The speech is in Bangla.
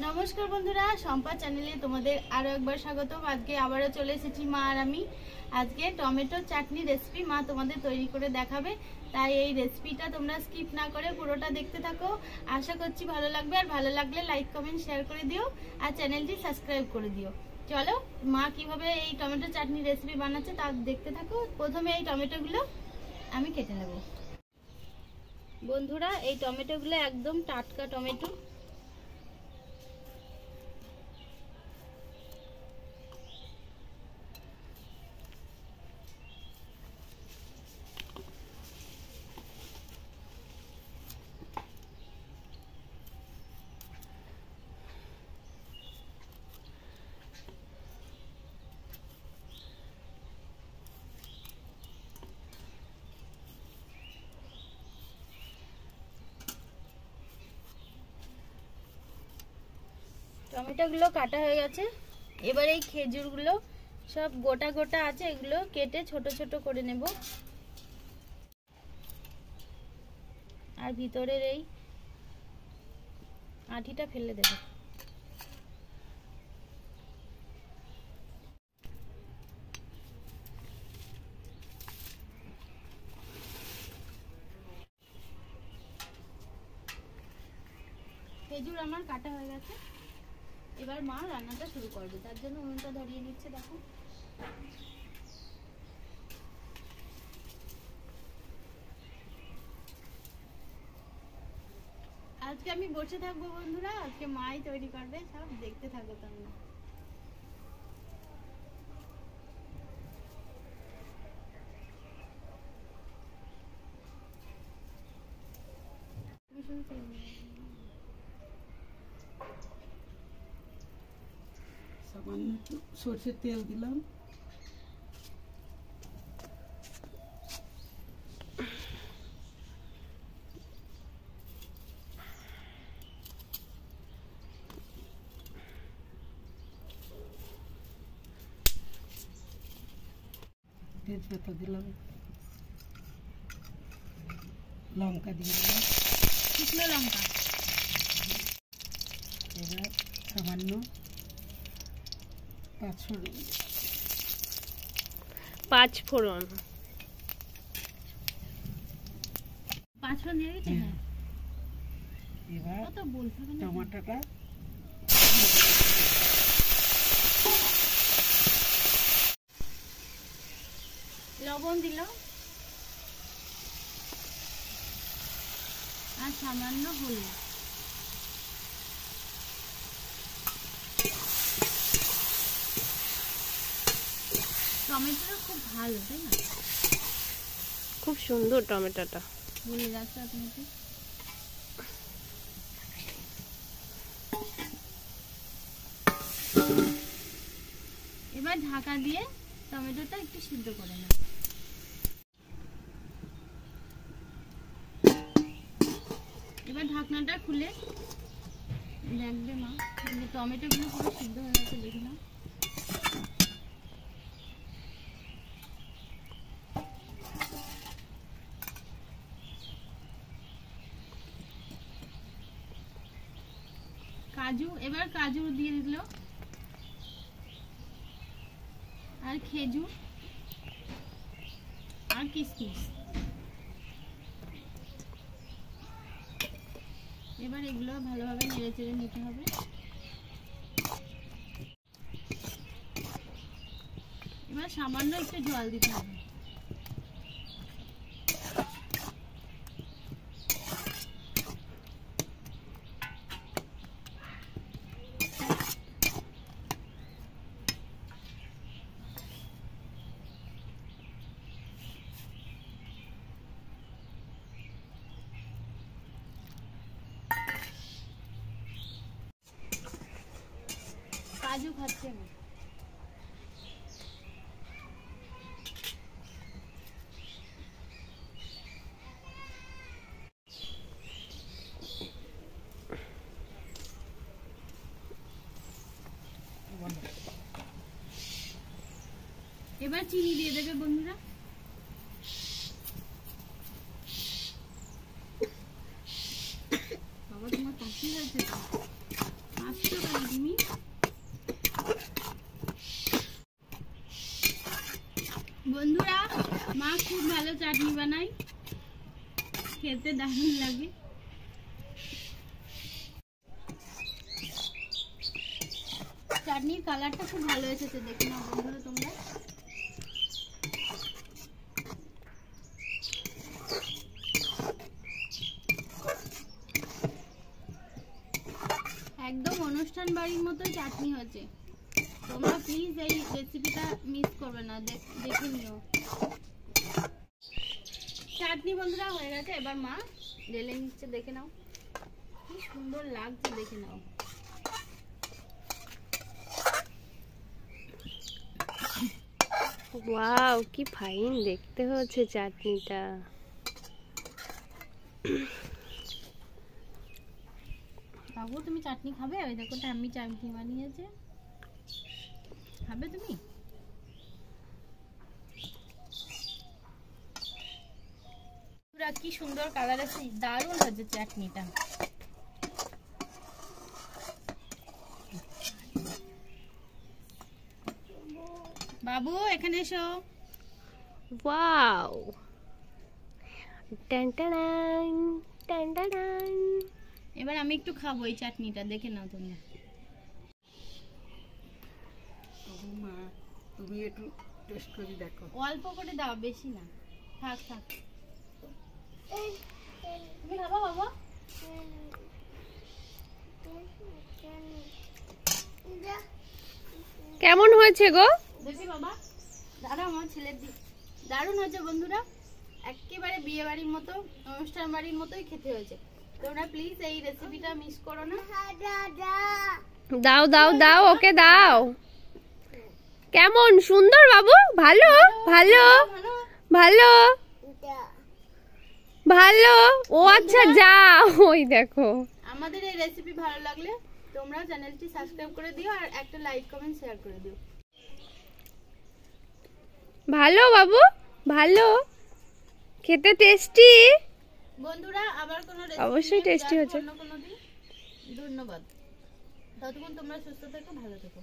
नमस्कार बंधुरा सम्पा चैनेले तुम्हारे आरो एकबार स्वागतम। आज के आबारो चले एसेछि मा आर आमी। आज के टमेटो चाटनी रेसिपि मा तुम्हारे तैरी करे देखाबे, ताई এই রেসিপিটা তোমরা স্কিপ না করে পুরোটা দেখতে থাকো। আশা করছি ভালো লাগবে, আর ভালো লাগলে লাইক কমেন্ট শেয়ার করে দিও আর চ্যানেলটি সাবস্ক্রাইব করে দিও। চলো মা কিভাবে এই টমেটো চাটনি রেসিপি বানাচ্ছে তা দেখতে থাকো। প্রথমে এই টমেটোগুলো আমি কেটে নেব। বন্ধুরা এই টমেটোগুলো একদম টাটকা টমেটো। টমেটোগুলো কাটা হয়ে গেছে। এবার এই খেজুরগুলো সব গোটা গোটা আছে, এগুলো কেটে ছোট ছোট করে নেব। আর ভিতরের এই আঠিটা ফেলে দেব। খেজুর আমার কাটা হয়ে গেছে। এবার মা রান্নাটা শুরু করবে, তার জন্য উনুনটা ধরিয়ে নিচ্ছে। দেখো আজকে আমি বসে থাকবো বন্ধুরা, আজকে মাই তৈরি করবে, সব দেখতে থাকো তোমরা। সামান্য একটু সরষের তেল দিলাম, তেজপাতা দিলাম, লঙ্কা দিয়ে দিলাম, শুকনো লঙ্কা। এবার সামান্য পাঁচ ফোড়ন দিয়ে দিতে। এবার টমেটোটা লবণ দিল আর সামান্য হলুদ। টমেটোটা খুব ভালো, তাই না? খুব সুন্দর টমেটোটা বলে যাচ্ছে আপনাকে। এবার ঢাকা দিয়ে টমেটোটা একটু সিদ্ধ করে নেব। এবার ঢাকনাটা খুলে দেখবে মা টমেটোগুলো পুরো সিদ্ধ হয়ে গেছে, দেখি না। কাজু, এবার কাজু দিয়ে দিল আর খেজুর আর কিশমিশ। এবার এগুলো ভালোভাবে নেড়ে চেড়ে নিতে হবে। এবার সামান্য একটু জল দিতে হবে। কাজু খাচ্ছে না। এবার চিনি দিয়ে দেবে বন্ধুরা। বাবা তোমার কাশি হয়েছে তো? আচ্ছা দিয়েও চাটনি বানাই, খেতে দারুণ লাগে। চাটনির কালারটা খুব ভালো এসেছে, দেখে নাও বন্ধুরা তোমরা। একদম অনুষ্ঠান বাড়ির মতো চাটনি হয়েছে। তোমরা প্লিজ এই রেসিপিটা মিস করবে না, দেখে নিও। চাটনি বন্ধুরা হয়ে গেছে, এবার মা ঢেলে নিচ্ছে, দেখে নাও কি সুন্দর লাগছে, দেখে নাও। ওয়াও, কি ফাইন দেখতে হচ্ছে চাটনিটা। বাবু তুমি চাটনি খাবে? ওই দেখো ঠাম্মি চাটনি বানিয়েছে, খাবে তুমি? পুরা কি সুন্দর কালার আছে, দারুণ হয়েছে চাটনিটা। বাবু এখানে এসো। ওয়াও, টান টান টান টান। এবার আমি একটু খাবো এই চাটনিটা, দেখে নাও তোমরা। তুমি একটু টেস্ট করে দেখো। অল্প করে দাও, বেশি না, থাক থাক। তুমি খাবো বাবা? কেমন হয়েছে গো? দেখি বাবা, দাঁড়াও আমার ছেলের দিক। দারুণ হয়েছে বন্ধুরা, একেবারে বিয়ে বাড়ির মতো, অনুষ্ঠান বাড়ির মতোই খেতে হয়েছে। তোমরা প্লিজ এই রেসিপিটা মিস করো না। দাও দাও দাও, ওকে দাও। কেমন সুন্দর বাবু? ভালো ভালো ভালো ভালো। ও আচ্ছা যাও, ওই দেখো। আমাদের এই রেসিপি ভালো লাগলে তোমরা চ্যানেলটি সাবস্ক্রাইব করে দিও আর একটা লাইক কমেন্ট শেয়ার করে দিও। ভালো বাবু, ভালো খেতে, টেস্টি বন্ধুরা। আবার কোনো অবশ্যই টেস্টি হয়েছে। ধন্যবাদ। ততক্ষণ তোমরা সুস্থ থেকো, ভালো থেকো।